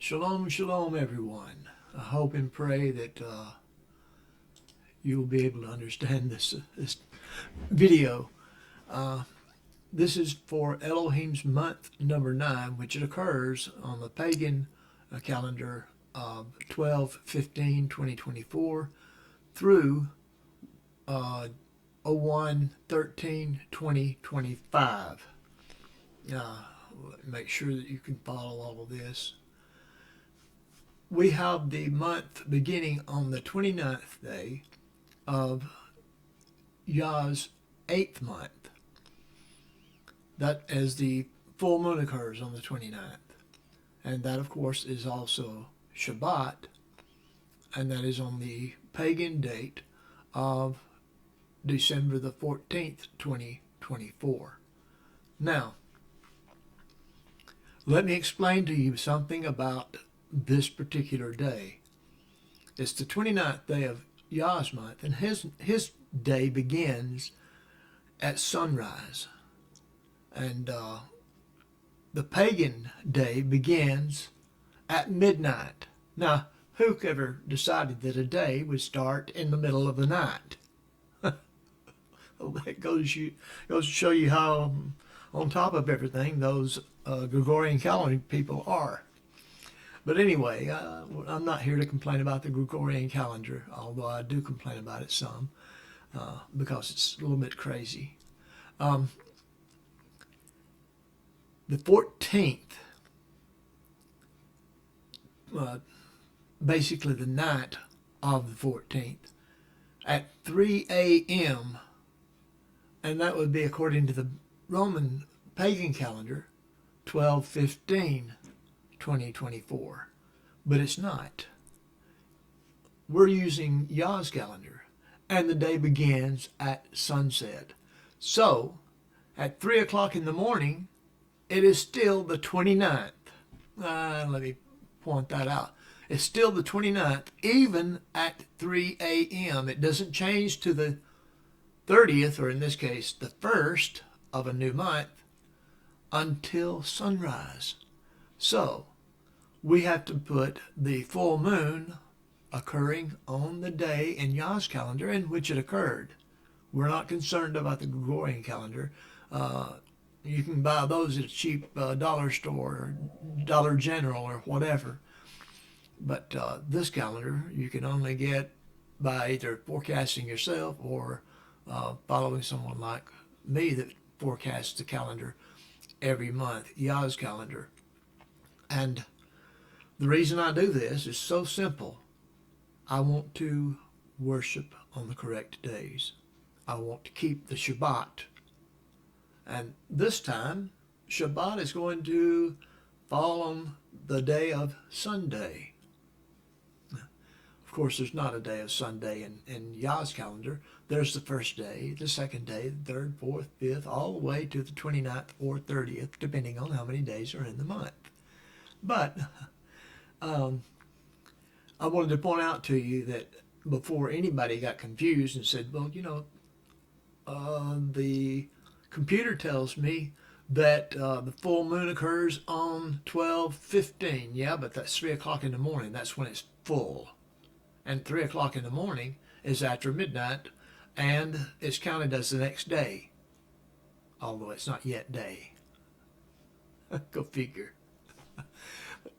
Shalom, shalom, everyone. I hope and pray that you'll be able to understand this video. This is for Elohim's month number 9, which it occurs on the pagan calendar of 12/15/2024 through 01/13/2025. Make sure that you can follow all of this. We have the month beginning on the 29th day of Yah's 8th month. That as the full moon occurs on the 29th. And that, of course, is also Shabbat. And that is on the pagan date of December the 14th, 2024. Now, let me explain to you something about this particular day. It's the 29th day of Yah's month, and his day begins at sunrise. And the pagan day begins at midnight. Now, who ever decided that a day would start in the middle of the night? That goes to show you how on top of everything those Gregorian calendar people are. But anyway, I'm not here to complain about the Gregorian calendar, although I do complain about it some because it's a little bit crazy. The 14th, basically the night of the 14th, at 3 a.m., and that would be according to the Roman pagan calendar, 12/15/2024. But it's not. We're using Yah's calendar, and the day begins at sunset. So, at 3 o'clock in the morning, it is still the 29th. Let me point that out. It's still the 29th, even at 3 a.m. It doesn't change to the 30th, or in this case, the 1st of a new month, until sunrise. So, we have to put the full moon occurring on the day in Yah's calendar in which it occurred. We're not concerned about the Gregorian calendar. You can buy those at a cheap dollar store or Dollar General or whatever. But this calendar you can only get by either forecasting yourself or following someone like me that forecasts the calendar every month, Yah's calendar. And the reason I do this is so simple. I want to worship on the correct days. I want to keep the Shabbat. And this time, Shabbat is going to fall on the day of Sunday. Of course, there's not a day of Sunday in Yah's calendar. There's the first day, the second day, the third, fourth, fifth, all the way to the 29th or 30th, depending on how many days are in the month. But I wanted to point out to you that before anybody got confused and said, well, the computer tells me that the full moon occurs on 12/15. Yeah, but that's 3 o'clock in the morning. That's when it's full. And 3 o'clock in the morning is after midnight, and it's counted as the next day, although it's not yet day. Go figure.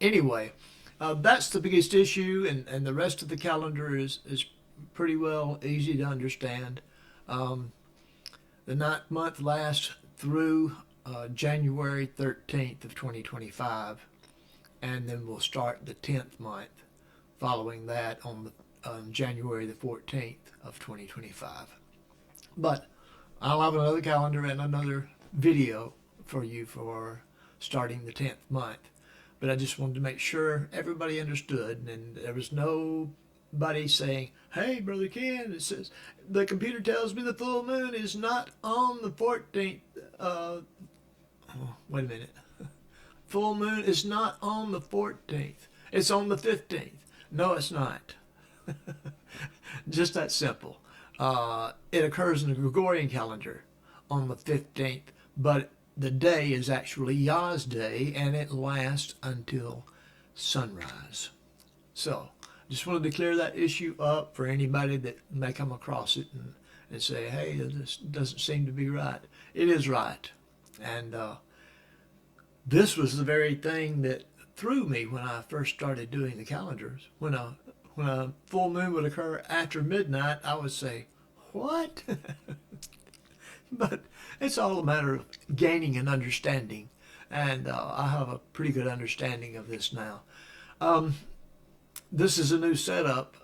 Anyway, that's the biggest issue, and the rest of the calendar is pretty well easy to understand. The 9th month lasts through January 13th of 2025, and then we'll start the 10th month following that on January the 14th of 2025. But I'll have another calendar and another video for you for starting the 10th month. But I just wanted to make sure everybody understood, and there was nobody saying, hey, Brother Ken, it says, the computer tells me the full moon is not on the 14th. Wait a minute. Full moon is not on the 14th. It's on the 15th. No, it's not. Just that simple. It occurs in the Gregorian calendar on the 15th, but the day is actually Yah's day, and it lasts until sunrise. So just wanted to clear that issue up for anybody that may come across it and say, hey, this doesn't seem to be right. It is right. And this was the very thing that threw me when I first started doing the calendars. When a full moon would occur after midnight, I would say, what? But it's all a matter of gaining an understanding. And I have a pretty good understanding of this now. This is a new setup.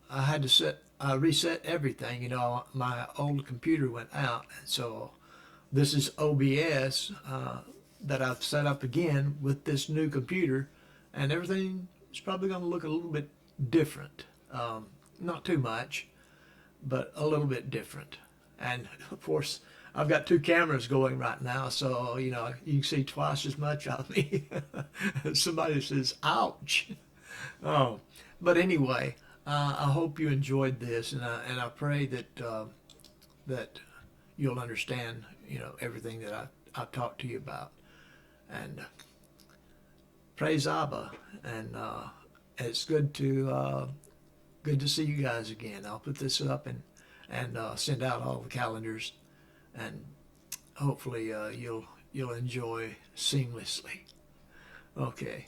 I had to reset everything. You know, my old computer went out, and so this is OBS that I've set up again with this new computer, and everything is probably going to look a little bit different. Not too much, but a little bit different. And of course, I've got two cameras going right now, so you know you can see twice as much of me. Somebody says, "Ouch!" Oh, but anyway, I hope you enjoyed this, and I pray that that you'll understand, you know, everything that I've talked to you about. And praise Abba, and it's good to see you guys again. I'll put this up and send out all the calendars, and hopefully you'll enjoy seamlessly. Okay,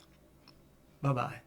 bye bye.